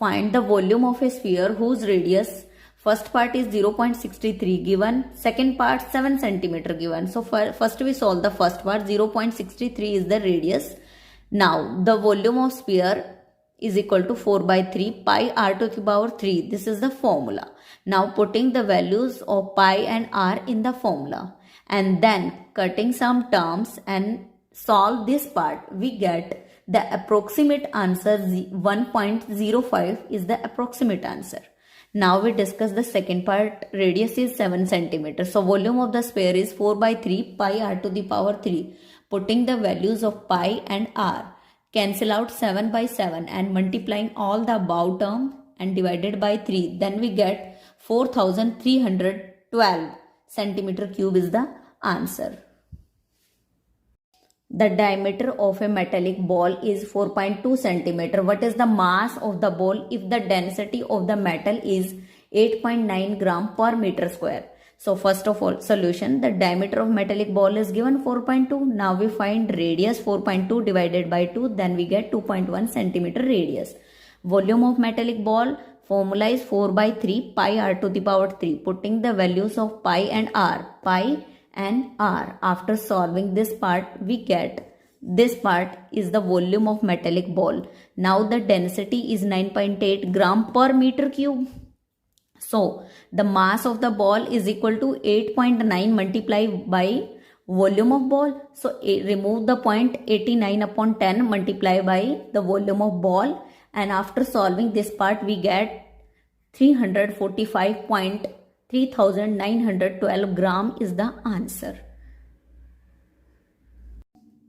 Find the volume of a sphere whose radius first part is 0.63 given, second part 7 centimeter given. So first we solve the first part. 0.63 is the radius. Now the volume of sphere is equal to 4 by 3 pi r to the power 3. This is the formula. Now putting the values of pi and r in the formula and then cutting some terms and solve this part, we get the approximate answer. 1.05 is the approximate answer. Now we discuss the second part. Radius is 7 cm. So volume of the sphere is 4 by 3 pi r to the power 3. Putting the values of pi and r, cancel out 7 by 7 and multiplying all the above term and divided by 3. Then we get 4312 centimeter cube is the answer. The diameter of a metallic ball is 4.2 centimeter. What is the mass of the ball if the density of the metal is 8.9 gram per meter square? So first of all, solution. The diameter of metallic ball is given 4.2. Now we find radius 4.2 divided by 2. Then we get 2.1 centimeter radius. Volume of metallic ball, formula is 4 by 3 pi r to the power 3. Putting the values of pi and r. Pi and r. After solving this part, we get this part is the volume of metallic ball. Now the density is 9.8 gram per meter cube. So the mass of the ball is equal to 8.9 multiplied by volume of ball. So remove the point, 89 upon 10 multiplied by the volume of ball, and after solving this part we get 345.3912 gram is the answer.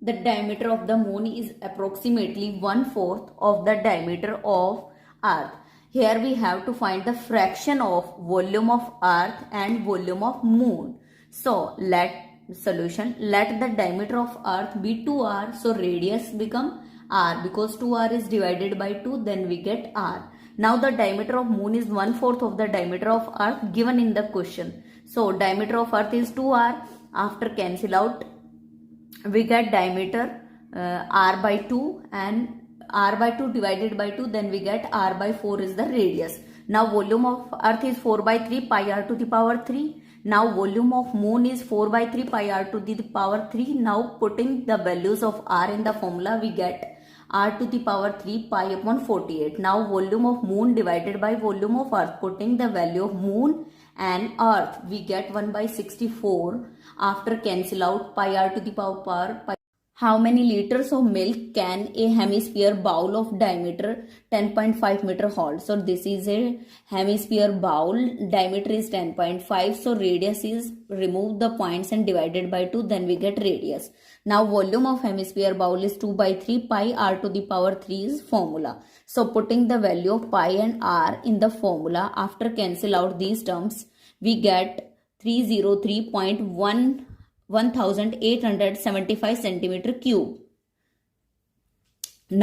The diameter of the moon is approximately 1/4 of the diameter of earth. Here we have to find the fraction of volume of earth and volume of moon. So let the diameter of earth be 2r. So radius become r, because 2r is divided by 2, then we get r. Now the diameter of moon is 1/4 of the diameter of earth given in the question. So diameter of earth is 2r. After cancel out, we get diameter r by 2 and r by 2 divided by 2, then we get r by 4 is the radius. Now volume of earth is 4 by 3 pi r to the power 3. Now volume of moon is 4 by 3 pi r to the power 3. Now putting the values of r in the formula, we get r to the power 3 pi upon 48. Now volume of moon divided by volume of earth. Putting the value of moon and earth, we get 1 by 64. After cancel out pi r to the power pi. How many liters of milk can a hemisphere bowl of diameter 10.5 meter hold? So this is a hemisphere bowl, diameter is 10.5. So radius is, remove the points and divided by 2, then we get radius. Now volume of hemisphere bowl is 2 by 3 pi r to the power 3 is formula. So putting the value of pi and r in the formula, after cancel out these terms, we get 303.1875 centimeter cube.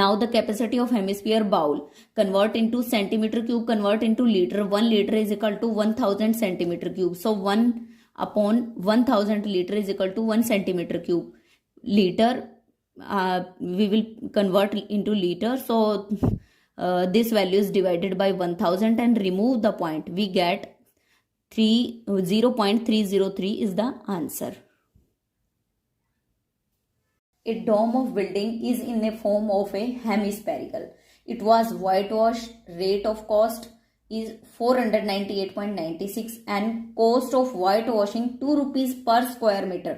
Now the capacity of hemisphere bowl, convert into centimeter cube, convert into liter. 1 liter is equal to 1000 centimeter cube. So 1 upon 1000 liter is equal to 1 centimeter cube. Liter, we will convert into liter. So this value is divided by 1000 and remove the point. We get 0.303 is the answer. A dome of building is in the form of a hemispherical. It was whitewashed. Rate of cost is 498.96 and cost of whitewashing 2 rupees per square meter.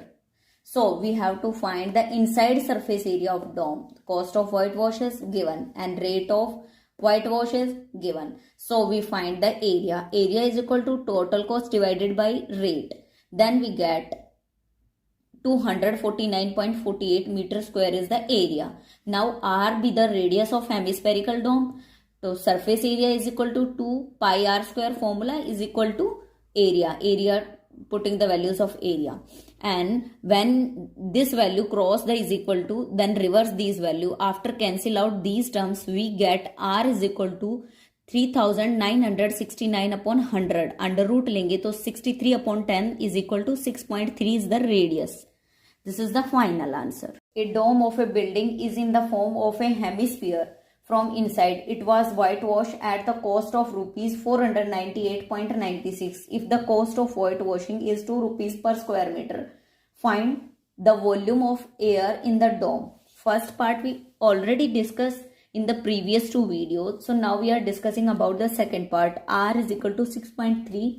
So we have to find the inside surface area of dome. Cost of whitewashes given and rate of whitewashes given. So we find the area. Area is equal to total cost divided by rate. Then we get 249.48 meter square is the area. Now r be the radius of hemispherical dome. So surface area is equal to 2 pi r square, formula is equal to area. Area, putting the values of area. And when this value cross the is equal to, then reverse these value. After cancel out these terms, we get r is equal to 3969 upon 100. Under root लेंगे तो 63 upon 10 is equal to 6.3 is the radius. This is the final answer. A dome of a building is in the form of a hemisphere. from inside. It was whitewashed at the cost of rupees 498.96. If the cost of whitewashing is 2 rupees per square meter, find the volume of air in the dome. First part we already discussed in the previous two videos. So now we are discussing about the second part. R is equal to 6.3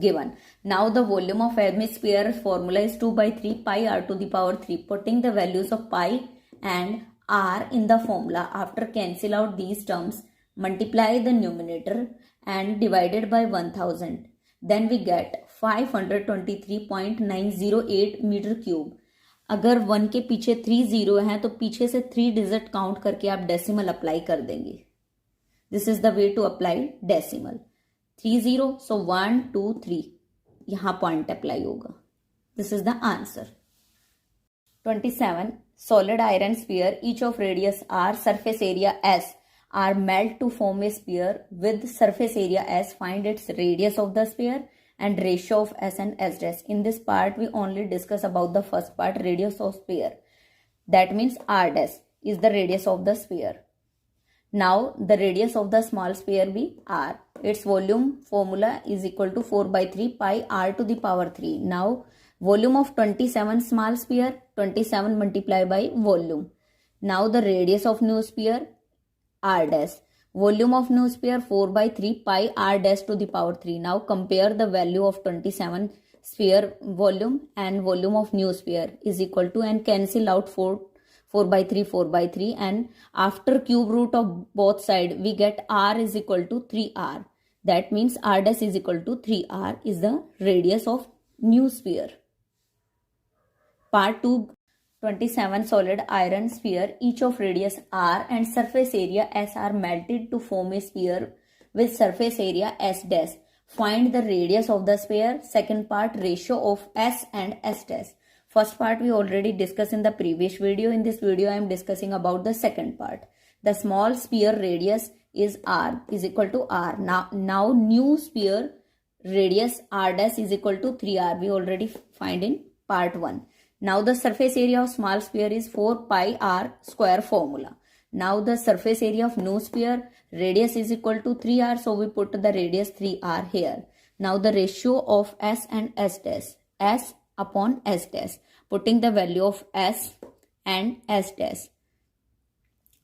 given. Now the volume of hemisphere formula is 2 by 3 pi r to the power 3. Putting the values of pi and r in the formula. After cancel out these terms, multiply the numerator and divided by 1000. Then we get 523.908 metre cube. अगर 1 के पीछे 3 zero हैं तो पीछे से 3 digit count करके आप decimal apply कर देंगे. This is the way to apply decimal. 3 zero, so 1 2 3 यहां पॉइंट अप्लाई होगा. This is the answer. 27. Solid iron sphere, each of radius r, surface area s, are melt to form a sphere with surface area s. Find its radius of the sphere and ratio of s and s dash. In this part we only discuss about the first part, radius of sphere. That means r dash is the radius of the sphere. Now the radius of the small sphere be r. Its volume formula is equal to 4 by 3 pi r to the power 3. Now volume of 27 small sphere, 27 multiplied by volume. Now the radius of new sphere r dash. Volume of new sphere 4 by 3 pi r dash to the power 3. Now compare the value of 27 sphere volume and volume of new sphere is equal to, and cancel out 4 by 3 4 by 3, and after cube root of both side we get r is equal to 3r. That means r dash is equal to 3r is the radius of new sphere. Part 2. 27 solid iron sphere, each of radius r and surface area s are melted to form a sphere with surface area s dash. Find the radius of the sphere. Second part, ratio of s and s dash. First part we already discussed in the previous video. In this video I am discussing about the second part. The small sphere radius is r is equal to r. Now new sphere radius r dash is equal to 3r. We already find in part 1. Now the surface area of small sphere is 4 pi r square formula. Now the surface area of new sphere radius is equal to 3r, so we put the radius 3r here. Now the ratio of s and s dash, s upon s dash, putting the value of s and s dash.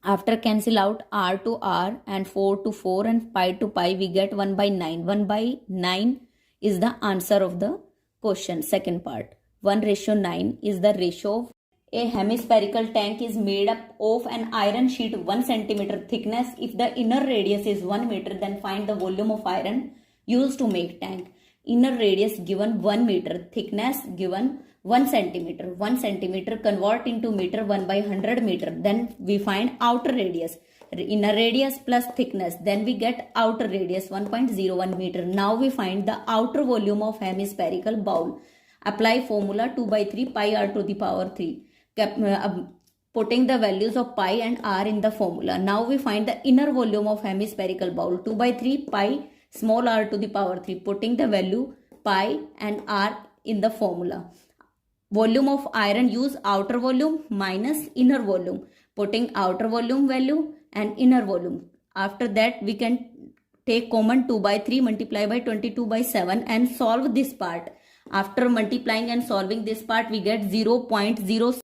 After cancel out r to r and 4 to 4 and pi to pi, we get 1 by 9. 1 by 9 is the answer of the question, second part. 1:9 is the ratio of a hemispherical tank is made up of an iron sheet 1 centimeter thickness. If the inner radius is 1 meter, then find the volume of iron used to make tank. Inner radius given 1 meter, thickness given 1 centimeter. 1 centimeter convert into meter 1 by 100 meter. Then we find outer radius. Inner radius plus thickness. Then we get outer radius 1.01 meter. Now we find the outer volume of hemispherical bowl. Apply formula 2 by 3 pi r to the power 3. Putting the values of pi and r in the formula. Now we find the inner volume of hemispherical bowl. 2 by 3 pi small r to the power 3. Putting the value pi and r in the formula. Volume of iron, use outer volume minus inner volume. Putting outer volume value and inner volume. After that we can take common 2 by 3 multiply by 22 by 7 and solve this part. After multiplying and solving this part, we get 0.0.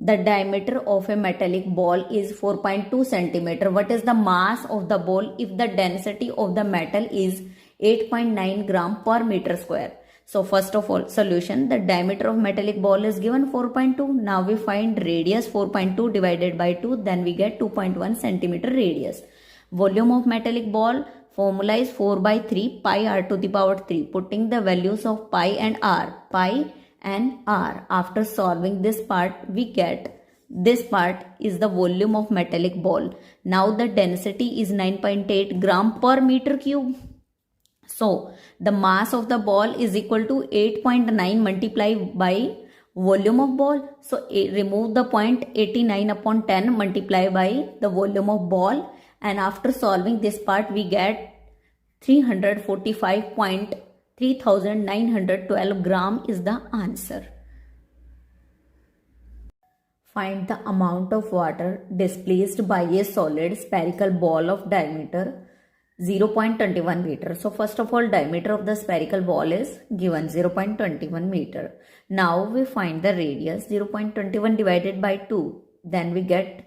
The diameter of a metallic ball is 4.2 centimeter. What is the mass of the ball if the density of the metal is 8.9 gram per meter square? So first of all, solution, the diameter of metallic ball is given 4.2. Now we find radius 4.2 divided by 2. Then we get 2.1 centimeter radius. Volume of metallic ball formula is 4 by 3 pi r to the power 3. Putting the values of pi and r. Pi and r. After solving this part, we get this part is the volume of metallic ball. Now the density is 9.8 gram per meter cube. So the mass of the ball is equal to 8.9 multiplied by volume of ball. So remove the point, 89 upon 10 multiplied by the volume of ball. And after solving this part, we get 345.3912 gram is the answer. Find the amount of water displaced by a solid spherical ball of diameter 0.21 meter. So first of all, diameter of the spherical ball is given 0.21 meter. Now we find the radius 0.21 divided by 2. Then we get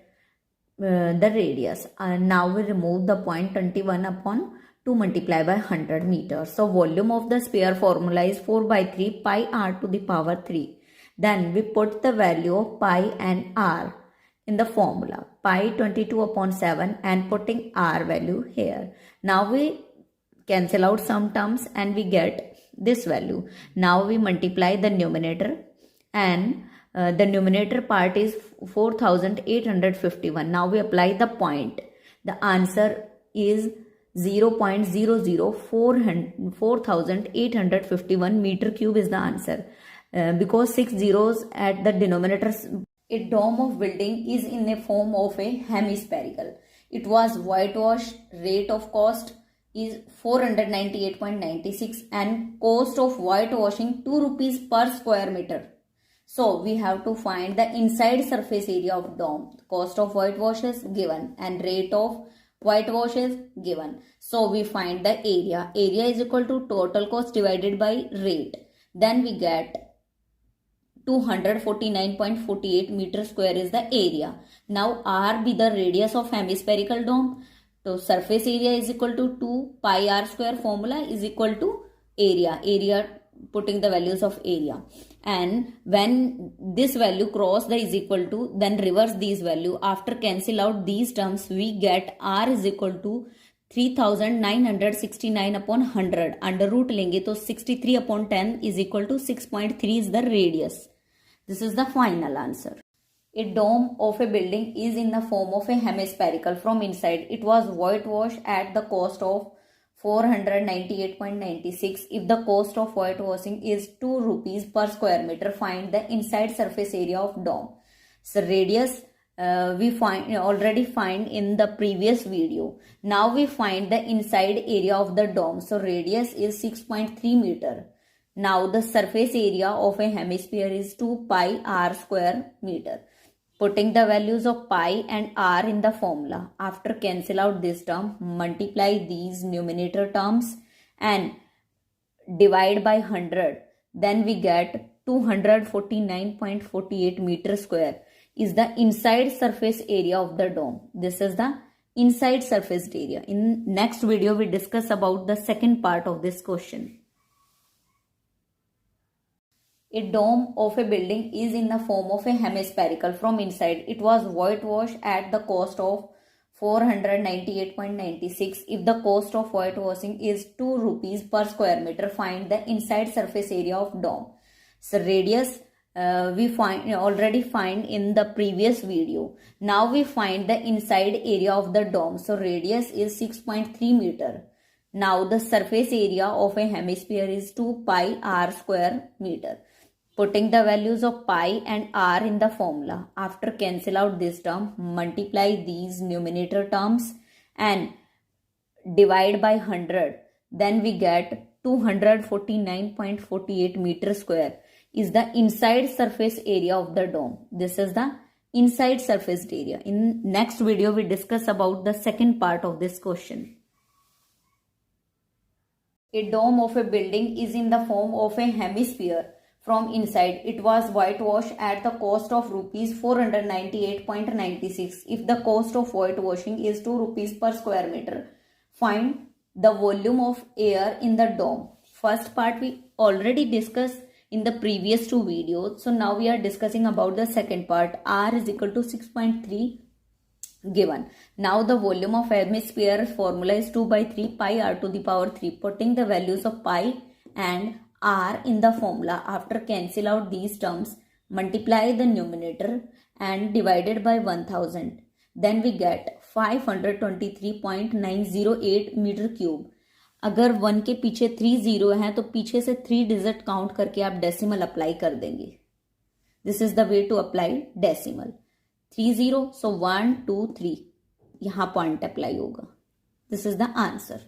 the radius. Now we remove the 0.21 upon 2 multiply by 100 meters. So volume of the sphere formula is 4 by 3 pi r to the power 3. Then we put the value of pi and r in the formula. Pi 22 upon 7 and putting r value here. Now we cancel out some terms and we get this value. Now we multiply the numerator and the numerator part is 4851. Now we apply the point. The answer is 0.0044851 meter cube is the answer. Because 6 zeros at the denominator. A dome of building is in the form of a hemispherical. It was whitewashed. Rate of cost is 498.96 and cost of whitewashing 2 rupees per square meter. So we have to find the inside surface area of dome. Cost of whitewash is given and rate of whitewash is given. So we find the area. Area is equal to total cost divided by rate. Then we get 249.48 meter square is the area. Now r be the radius of hemispherical dome. So surface area is equal to 2 pi r square. Formula is equal to area. Area putting the values of area. And when this value cross the is equal to, then reverse these value. After cancel out these terms, we get r is equal to 3969 upon 100. Under root लेंगे तो 63 upon 10 is equal to 6.3 is the radius. This is the final answer. A dome of a building is in the form of a hemispherical. From inside, it was whitewashed at the cost of 498.96. If the cost of whitewashing is 2 rupees per square meter, find the inside surface area of dome. So radius we already find in the previous video. Now we find the inside area of the dome. So radius is 6.3 meter. Now the surface area of a hemisphere is 2 pi r square meter. Putting the values of pi and r in the formula. After cancel out this term, multiply these numerator terms and divide by 100. Then we get 249.48 meter square is the inside surface area of the dome. This is the inside surface area. In next video, we discuss about the second part of this question. A dome of a building is in the form of a hemispherical. From inside, it was whitewashed at the cost of 498.96. If the cost of whitewashing is 2 rupees per square meter, find the inside surface area of dome. So radius we already find in the previous video. Now we find the inside area of the dome. So radius is 6.3 meter. Now the surface area of a hemisphere is 2 pi r square meter. Putting the values of pi and r in the formula. After cancel out this term, multiply these numerator terms and divide by 100. Then we get 249.48 meter square is the inside surface area of the dome. This is the inside surface area. In next video, we discuss about the second part of this question. A dome of a building is in the form of a hemisphere. From inside, it was whitewashed at the cost of rupees 498.96. If the cost of whitewashing is 2 rupees per square meter, find the volume of air in the dome. First part we already discussed in the previous two videos. So now we are discussing about the second part. R is equal to 6.3 given. Now the volume of hemisphere formula is 2 by 3 pi r to the power 3. Putting the values of pi and r in the formula. After cancel out these terms, multiply the numerator and divided by 1000. Then we get 523.908 meter cube. अगर 1 के पीछे 3 zero है तो पीछे से 3 digit count करके आप decimal apply कर देंगे. This is the way to apply decimal. 3 0, so 1 2 3 यहाँ पॉइंट अप्लाई होगा. This is the answer.